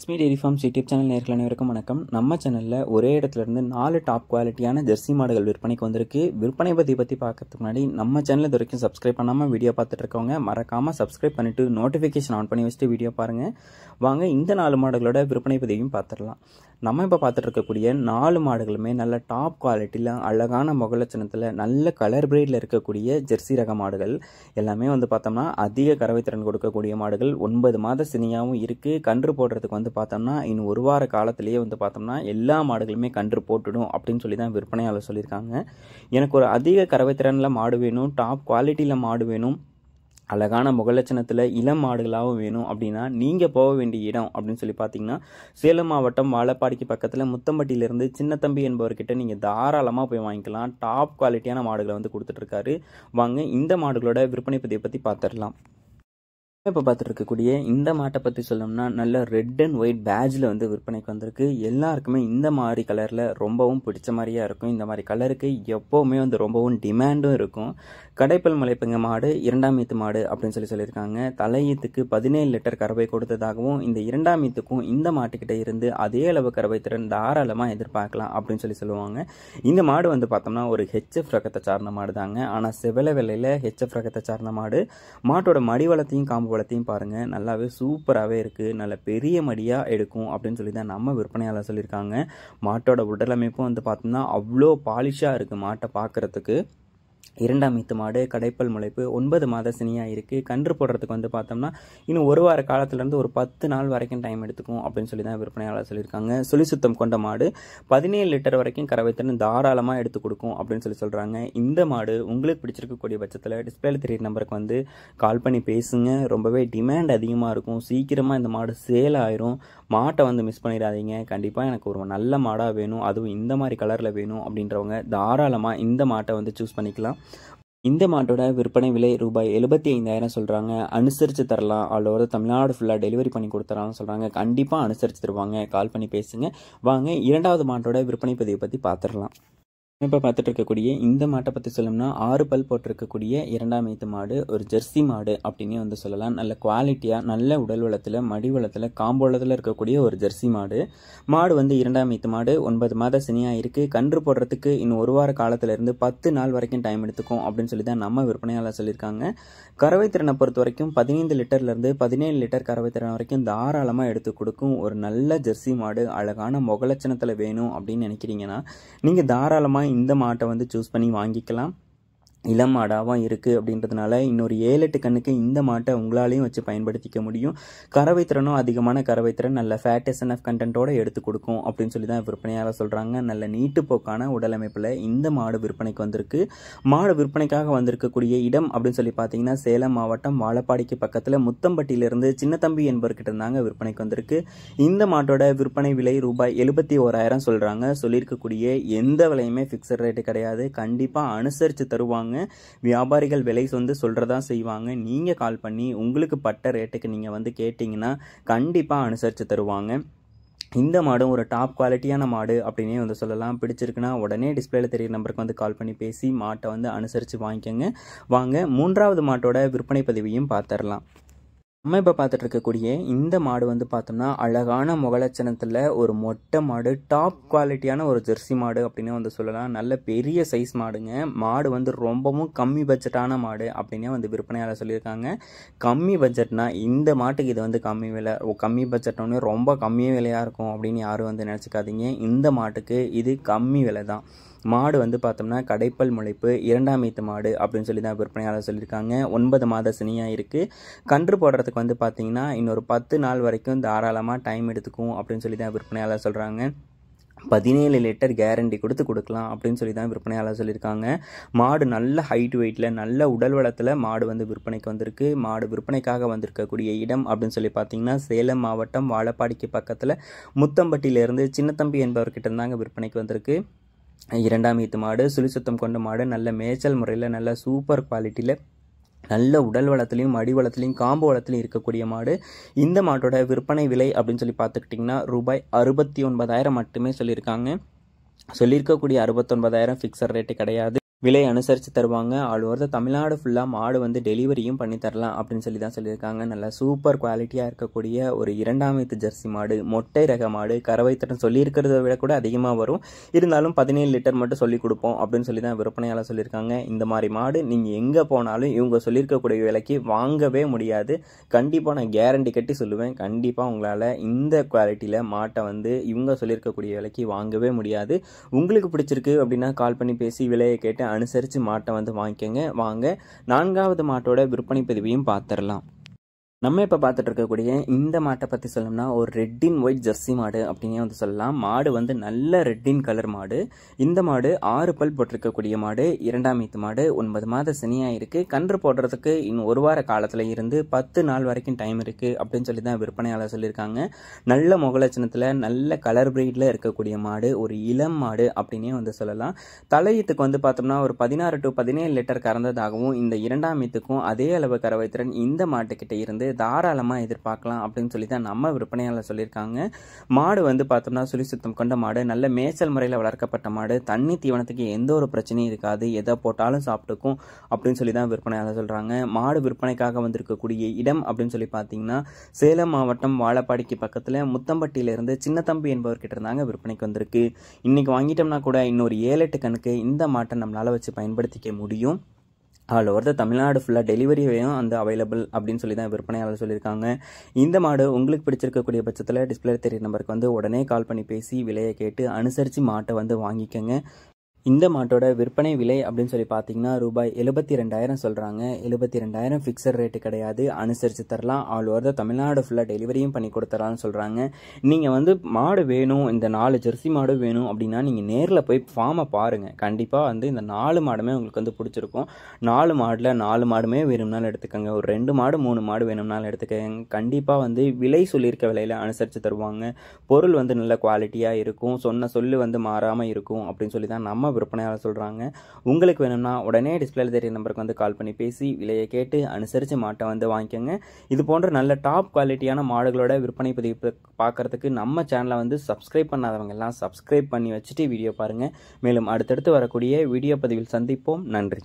Lakshmi dairy farms YouTube channel நேயர்கள் அனைவருக்கும் வணக்கம். நம்ம சேனலில் ஒரே இடத்துல இருந்து 4 டாப் குவாலிட்டியான ஜெர்சி மாடுகள் விற்பனைக்கு வந்திருக்கு. விற்பனை பற்றி பார்க்கறதுக்கு முன்னாடி நம்ம சேனல் இது வரைக்கும் சப்ஸ்கிரைப் பண்ணாமல் வீடியோ பார்த்துட்டு இருக்கவங்க மறக்காமல் சப்ஸ்கிரைப் பண்ணிவிட்டு நோட்டிஃபிகேஷன் ஆன் பண்ணி வச்சுட்டு வீடியோ பாருங்கள். வாங்க இந்த 4 மாடுகளோட விற்பனை பதிவையும் பார்த்துடலாம். நம்ம இப்போ பார்த்துட்டு இருக்கக்கூடிய 4 மாடுகளுமே நல்ல டாப் குவாலிட்டியில் அழகான முகலட்சணத்தில் நல்ல கலர் பிரீடில் இருக்கக்கூடிய ஜெர்சி ரக மாடுகள். எல்லாமே பார்த்தோம்னா அதிக கறவைத்திறன் கொடுக்கக்கூடிய மாடுகள். 9 மாத சினியாவும் இருக்குது. கன்று போடுறதுக்கு பார்த்தோம்னா இன்னும் ஒரு வார காலத்திலேயே பார்த்தோம்னா எல்லா மாடுகளுமே கன்று போட்டுடும் அப்படின்னு சொல்லி தான் விற்பனையாளர் சொல்லியிருக்காங்க. எனக்கு ஒரு அதிக கறவைத்திறனில் மாடு வேணும், டாப் குவாலிட்டியில் மாடு வேணும், அழகான முகலட்சணத்தில் இளம் மாடுகளாகவும் வேணும் அப்படின்னா நீங்கள் போக வேண்டிய இடம் அப்படின்னு சொல்லி பார்த்தீங்கன்னா சேலம் மாவட்டம் வாழப்பாடிக்கு பக்கத்தில் முத்தம்பட்டியிலிருந்து சின்ன தம்பி என்பவர்கிட்ட நீங்கள் தாராளமாக போய் வாங்கிக்கலாம். டாப் குவாலிட்டியான மாடுகளை கொடுத்துட்ருக்காரு. வாங்க இந்த மாடுகளோட விற்பனை பதிவை பற்றி பார்த்துடலாம். இப்போ பார்த்துட்டு இருக்கக்கூடிய இந்த மாட்டை பற்றி சொல்லணும்னா நல்ல ரெட் அண்ட் ஒயிட் பேட்ஜில் விற்பனைக்கு வந்திருக்கு. எல்லாருக்குமே இந்த மாதிரி கலரில் ரொம்பவும் பிடிச்ச மாதிரியா இருக்கும். இந்த மாதிரி கலருக்கு எப்போவுமே ரொம்பவும் டிமாண்டும் இருக்கும். கடைப்பல் முளைப்புங்க மாடு, 2ஆம் ஈத்து மாடு அப்படின்னு சொல்லியிருக்காங்க. தலையீத்துக்கு 17 லிட்டர் கறவை கொடுத்ததாகவும் இந்த 2ஆம் ஈத்துக்கும் இந்த மாட்டுக்கிட்ட இருந்து அதே அளவு கறவை திறன் தாராளமாக எதிர்பார்க்கலாம் அப்படின்னு சொல்லுவாங்க. இந்த மாடு பார்த்தோம்னா ஒரு ஹெச்எஃப் ரகத்தை சார்ந்த மாடு தாங்க. ஆனால் செவல வெள்ளையில் ஹெச்எஃப் ரகத்தை சார்ந்த மாடு. மாட்டோட மடி வளத்தையும் காம்பு வளத்தையும் பாருங்க, நல்லாவே சூப்பராகவே இருக்கு. நல்ல பெரிய மடியா எடுக்கும் அப்படின்னு சொல்லி தான் நம்ம விற்பனையாளர் சொல்லியிருக்காங்க. மாட்டோட உடலமைப்பும் பார்த்தோம்னா அவ்வளோ பாலிஷா இருக்கு மாட்டை பார்க்கறதுக்கு. 2ஆம் ஈத்து மாடு, கடைப்பல் முளைப்பு, 9 மாத சினியாக இருக்குது. கன்று போடுறதுக்கு பார்த்தோம்னா இன்னும் ஒரு வார காலத்துலேருந்து ஒரு 10 நாள் வரைக்கும் டைம் எடுத்துக்கும் அப்படின்னு சொல்லி தான் விற்பனையாளர் சொல்லியிருக்காங்க. சுழி சுத்தம் கொண்ட மாடு, 17 லிட்டர் வரைக்கும் கறவைத்திறன் தாராளமாக எடுத்து கொடுக்கும் அப்படின்னு சொல்கிறாங்க. இந்த மாடு உங்களுக்கு பிடிச்சிருக்கக்கூடிய பட்சத்தில் டிஸ்பிளேல தெரியுற நம்பருக்கு கால் பண்ணி பேசுங்க. ரொம்பவே டிமாண்ட் அதிகமாக இருக்கும். சீக்கிரமாக இந்த மாடு சேல் ஆயிரும். மாட்டை மிஸ் பண்ணிடாதீங்க. கண்டிப்பாக எனக்கு ஒரு நல்ல மாடாக வேணும், அதுவும் இந்த மாதிரி கலரில் வேணும் அப்படின்றவங்க தாராளமாக இந்த மாட்டை சூஸ் பண்ணிக்கலாம். இந்த மாட்டோட விற்பனை விலை ரூபாய் 75,000 சொல்கிறாங்க. அனுசரித்து தரலாம். ஆல் ஓவர் தமிழ்நாடு ஃபுல்லாக டெலிவரி பண்ணி கொடுத்துறான்னு சொல்கிறாங்க. கண்டிப்பாக அனுசரித்து தருவாங்க. கால் பண்ணி பேசுங்க. வாங்க 2வது மாட்டோட விற்பனை பதிவை பற்றி பார்த்துடலாம். இப்போ பார்த்துட்டு இருக்கக்கூடிய இந்த மாட்டை பற்றி சொல்லணும்னா 6 பல் போட்டிருக்கக்கூடிய 2ஆம் ஈத்து மாடு, ஒரு ஜெர்சி மாடு அப்படின்னு சொல்லலாம். நல்ல குவாலிட்டியாக நல்ல உடல் வளத்தில் மடி வளத்தில் காம்போளத்தில் இருக்கக்கூடிய ஒரு ஜெர்சி மாடு. மாடு 2ஆம் ஈத்து மாடு, 9 மாத சினியாக இருக்குது. கன்று போடுறதுக்கு இன்னும் ஒரு வார காலத்திலிருந்து 10 நாள் வரைக்கும் டைம் எடுத்துக்கும் அப்படின்னு சொல்லி தான் நம்ம விற்பனையாளர் சொல்லியிருக்காங்க. கறவைத்திறனை பொறுத்த வரைக்கும் 15 லிட்டர்லேருந்து 17 லிட்டர் கறவைத்திறன் வரைக்கும் தாராளமாக எடுத்து கொடுக்கும் ஒரு நல்ல ஜெர்சி மாடு. அழகான முகலட்சணத்தில் வேணும் அப்படின்னு நினைக்கிறீங்கன்னா நீங்கள் தாராளமாக இந்த மாட்டை சூஸ் பண்ணி வாங்கிக்கலாம். இளம் மாடாகவும் இருக்குது அப்படின்றதுனால இன்னொரு 7-8 கண்ணுக்கு இந்த மாட்டை உங்களாலையும் வச்சு பயன்படுத்திக்க முடியும். கறவைத்திறனும் அதிகமான கறவைத்திறன், நல்ல ஃபேட் எஸ்என்எஃப் கண்டென்ட்டோட எடுத்து கொடுக்கும் அப்படின்னு சொல்லி தான் விற்பனையாளர் சொல்கிறாங்க. நல்ல நீட்டுப்போக்கான உடலமைப்பில் இந்த மாடு விற்பனைக்கு வந்திருக்கு. மாடு விற்பனைக்காக வந்திருக்கக்கூடிய இடம் அப்படின்னு சொல்லி பார்த்தீங்கன்னா சேலம் மாவட்டம் வாழப்பாடிக்கு பக்கத்தில் முத்தம்பட்டியிலிருந்து சின்ன தம்பி என்பவர்கிட்ட இருந்தாங்க விற்பனைக்கு வந்திருக்கு. இந்த மாட்டோட விற்பனை விலை ரூபாய் 71,000 சொல்கிறாங்க. சொல்லியிருக்கக்கூடிய எந்த விலையுமே ஃபிக்ஸட் ரேட்டு கிடையாது. கண்டிப்பாக அனுசரித்து தருவாங்க. வியாபாரிகள் விலை சொல்றதா செய்வாங்க. நீங்க கால் பண்ணி உங்களுக்கு பட்ட ரேட்டுக்கு நீங்க கேட்டீங்கன்னா கண்டிப்பா அனுசரிச்சு தருவாங்க. இந்த மாடும் ஒரு டாப் குவாலிட்டியான மாடு அப்படின்னே சொல்லலாம். பிடிச்சிருக்குன்னா உடனே டிஸ்பிளேல தெரியுற நம்பருக்கு கால் பண்ணி பேசி மாட்டை அனுசரித்து வாங்கிக்கோங்க. வாங்க 3வது மாட்டோட விற்பனை பதிவையும் பார்த்துடலாம். நம்ம இப்போ பார்த்துட்டு இருக்கக்கூடிய இந்த மாடு பார்த்தோம்னா அழகான முகலட்சணத்தில் ஒரு மொட்டை மாடு, டாப் குவாலிட்டியான ஒரு ஜெர்சி மாடு அப்படின்னு சொல்லலாம். நல்ல பெரிய சைஸ் மாடுங்க. மாடு ரொம்பவும் கம்மி பட்ஜெட்டான மாடு அப்படின்னே விற்பனையாளர் சொல்லியிருக்காங்க. கம்மி பட்ஜெட்னா இந்த மாட்டுக்கு இது கம்மி விலை, கம்மி பட்ஜெட்னு ரொம்ப கம்மியே விலையாக இருக்கும் அப்படின்னு யாரும் நினச்சிக்காதீங்க. இந்த மாட்டுக்கு இது கம்மி விலை தான். மாடு பார்த்தோம்னா கடைப்பல் முளைப்பு, 2ஆம் ஈத்து மாடு அப்படின்னு சொல்லி தான் விற்பனையாளர் சொல்லியிருக்காங்க. 9 மாத சினியாக இருக்குது. கன்று போடுறதுக்கு பார்த்தீங்கன்னா இன்னொரு 10 நாள் வரைக்கும் தாராளமாக டைம் எடுத்துக்கும் அப்படின்னு சொல்லி தான் விற்பனையாளர் சொல்கிறாங்க. 17 லிட்டர் கேரண்டி கொடுக்கலாம் அப்படின்னு சொல்லி தான் விற்பனையாளர் சொல்லியிருக்காங்க. மாடு நல்ல ஹைட் வெயிட்டில் நல்ல உடல் வளத்தில் மாடு விற்பனைக்கு வந்திருக்கு. மாடு விற்பனைக்காக வந்திருக்கக்கூடிய இடம் அப்படின்னு சொல்லி பார்த்தீங்கன்னா சேலம் மாவட்டம் வாழப்பாடிக்கு பக்கத்தில் முத்தம்பட்டியிலிருந்து சின்னத்தம்பி என்பவர்கிட்ட இருந்தாங்க விற்பனைக்கு வந்திருக்கு. 2ஆம் ஈத்து மாடு, சுழி சுத்தம் கொண்ட மாடு, நல்ல மேய்ச்சல் முறையில் நல்ல சூப்பர் குவாலிட்டியில் நல்ல உடல் வளத்திலையும் மடி வளத்திலையும் காம்பு வளத்திலையும் இருக்கக்கூடிய மாடு. இந்த மாட்டோட விற்பனை விலை அப்படின்னு சொல்லி பார்த்துக்கிட்டிங்கன்னா ரூபாய் 69,000 மட்டுமே சொல்லியிருக்காங்க. சொல்லியிருக்கக்கூடிய 69,000 ஃபிக்ஸட் ரேட்டு கிடையாது. விலை அனுசரித்து தருவாங்க. ஆல் ஓவர் தமிழ்நாடு ஃபுல்லாக மாடு வந்து டெலிவரியும் பண்ணி தரலாம் அப்படின்னு சொல்லி தான் சொல்லியிருக்காங்க. நல்லா சூப்பர் குவாலிட்டியாக இருக்கக்கூடிய ஒரு 2ஆம் ஈத்து ஜெர்சி மாடு, மொட்டை ரக மாடு, கறவை திறன் சொல்லியிருக்கிறத விட கூட அதிகமாக வரும். இருந்தாலும் 17 லிட்டர் மட்டும் சொல்லி கொடுப்போம் அப்படின்னு சொல்லி தான் விற்பனையாளர் சொல்லியிருக்காங்க. இந்த மாதிரி மாடு நீங்கள் எங்கே போனாலும் இவங்க சொல்லியிருக்கக்கூடிய விலைக்கு வாங்கவே முடியாது. கண்டிப்பாக நான் கேரண்டி கட்டி சொல்லுவேன். கண்டிப்பாக உங்களால் இந்த குவாலிட்டியில் மாட்டை வந்து இவங்க சொல்லியிருக்கக்கூடிய விலைக்கு வாங்கவே முடியாது. உங்களுக்கு பிடிச்சிருக்கு அப்படின்னா கால் பண்ணி பேசி விலையை கேட்டு அனுசரித்து மாட்டை வந்து வாங்கிக்கோங்க. வாங்க 4வது மாட்டோட விற்பனை பதிவையும் பார்த்துடலாம். நம்ம இப்போ பார்த்துட்டு இருக்கக்கூடிய இந்த மாட்டை பற்றி சொல்லணும்னா ஒரு ரெட் இன் ஒயிட் ஜெர்சி மாடு அப்படின்னே வந்து சொல்லலாம். மாடு வந்து நல்ல ரெட் இன் கலர் மாடு. இந்த மாடு 6 பல் போட்டிருக்கக்கூடிய மாடு, 2ஆம் ஈத்து மாடு, 9 மாத சினியாக இருக்குது. கன்று போடுறதுக்கு இன்னும் 1 வார காலத்தில் இருந்து 10 நாள் வரைக்கும் டைம் இருக்குது அப்படின்னு சொல்லி தான் விற்பனையாளர் சொல்லியிருக்காங்க. நல்ல முகலட்சணத்தில் நல்ல கலர் பிரீடில் இருக்கக்கூடிய மாடு, ஒரு இளம் மாடு அப்படின்னே வந்து சொல்லலாம். தலையீத்துக்கு வந்து பார்த்தோம்னா ஒரு 16 to 17 லிட்டர் கறந்ததாகவும் இந்த 2ஆம் ஈத்துக்கும் அதே அளவு கறவை திறன் இந்த மாட்டுக்கிட்ட இருந்து தாராளமாக எதிர்பார்க்கலாம் அப்படின்னு சொல்லி தான் நம்ம விற்பனையாளர் சொல்லியிருக்காங்க. மாடு வந்து பார்த்தோம்னா சுழி சுத்தம் கொண்ட மாடு, நல்ல மேய்ச்சல் முறையில் வளர்க்கப்பட்ட மாடு, தண்ணி தீவனத்துக்கு எந்த ஒரு பிரச்சனையும் இருக்காது, எதை போட்டாலும் சாப்பிட்டுக்கும் அப்படின்னு சொல்லி தான் விற்பனையாளர் சொல்கிறாங்க. மாடு விற்பனைக்காக வந்திருக்கக்கூடிய இடம் அப்படின்னு சொல்லி பார்த்தீங்கன்னா சேலம் மாவட்டம் வாழப்பாடிக்கு பக்கத்தில் முத்தம்பட்டியிலிருந்து சின்ன தம்பி என்பவர்கிட்ட இருந்தாங்க விற்பனைக்கு வந்திருக்கு. இன்னைக்கு வாங்கிட்டோம்னா கூட இன்னொரு 7-8 கணக்கு இந்த மாட்டை நம்மளால் வச்சு பயன்படுத்திக்க முடியும். ஆல் ஓவர் தமிழ்நாடு ஃபுல்லாக டெலிவரியும் வந்து அவைலபிள் அப்படின்னு சொல்லி தான் விற்பனையாளர் சொல்லியிருக்காங்க. இந்த மாடு உங்களுக்கு பிடிச்சிருக்கக்கூடிய பட்சத்தில் டிஸ்பிளே தெரியுற நம்பருக்கு வந்து உடனே கால் பண்ணி பேசி விலையை கேட்டு அனுசரித்து மாட்டை வந்து வாங்கிக்கோங்க. இந்த மாட்டோட விற்பனை விலை அப்படின்னு சொல்லி பார்த்தீங்கன்னா ரூபாய் 72,000 சொல்கிறாங்க. 72,000 ஃபிக்ஸட் ரேட்டு கிடையாது, அனுசரித்து தரலாம். ஆல் ஓவர் தமிழ்நாடு ஃபுல்லாக டெலிவரியும் பண்ணி கொடுத்துடலாம்னு சொல்கிறாங்க. நீங்கள் வந்து மாடு வேணும், இந்த 4 ஜெர்சி மாடு வேணும் அப்படின்னா நீங்கள் நேரில் போய் ஃபார்மை பாருங்கள். கண்டிப்பாக வந்து இந்த 4 மாடுமே உங்களுக்கு வந்து பிடிச்சிருக்கும். 4 மாடில் 4 மாடுமே வேணும்னாலும் எடுத்துக்கோங்க. ஒரு 2 மாடு 3 மாடு வேணும்னாலும் எடுத்துக்கோங்க. கண்டிப்பாக வந்து விலை சொல்லியிருக்க விலையில் அனுசரித்து தருவாங்க. பொருள் வந்து நல்ல குவாலிட்டியாக இருக்கும், சொன்ன சொல்லு வந்து மாறாமல் இருக்கும் அப்படின்னு சொல்லி தான் நம்ம விற்பனையாளர் சொல்கிறாங்க. உங்களுக்கு வேணும்னா உடனே டிஸ்பிளேல தெரிய நம்பருக்கு வந்து கால் பண்ணி பேசி விலையை கேட்டு அனுசரித்து மாட்டை வந்து வாங்கிக்கோங்க. இது போன்ற நல்ல டாப் குவாலிட்டியான மாடுகளோட விற்பனை பதிவு பார்க்கறதுக்கு நம்ம சேனலை வந்து சப்ஸ்கிரைப் பண்ணாதவங்க எல்லாம் சப்ஸ்கிரைப் பண்ணி வச்சுட்டு வீடியோ பாருங்கள். மேலும் அடுத்தடுத்து வரக்கூடிய வீடியோ பதிவில் சந்திப்போம். நன்றி.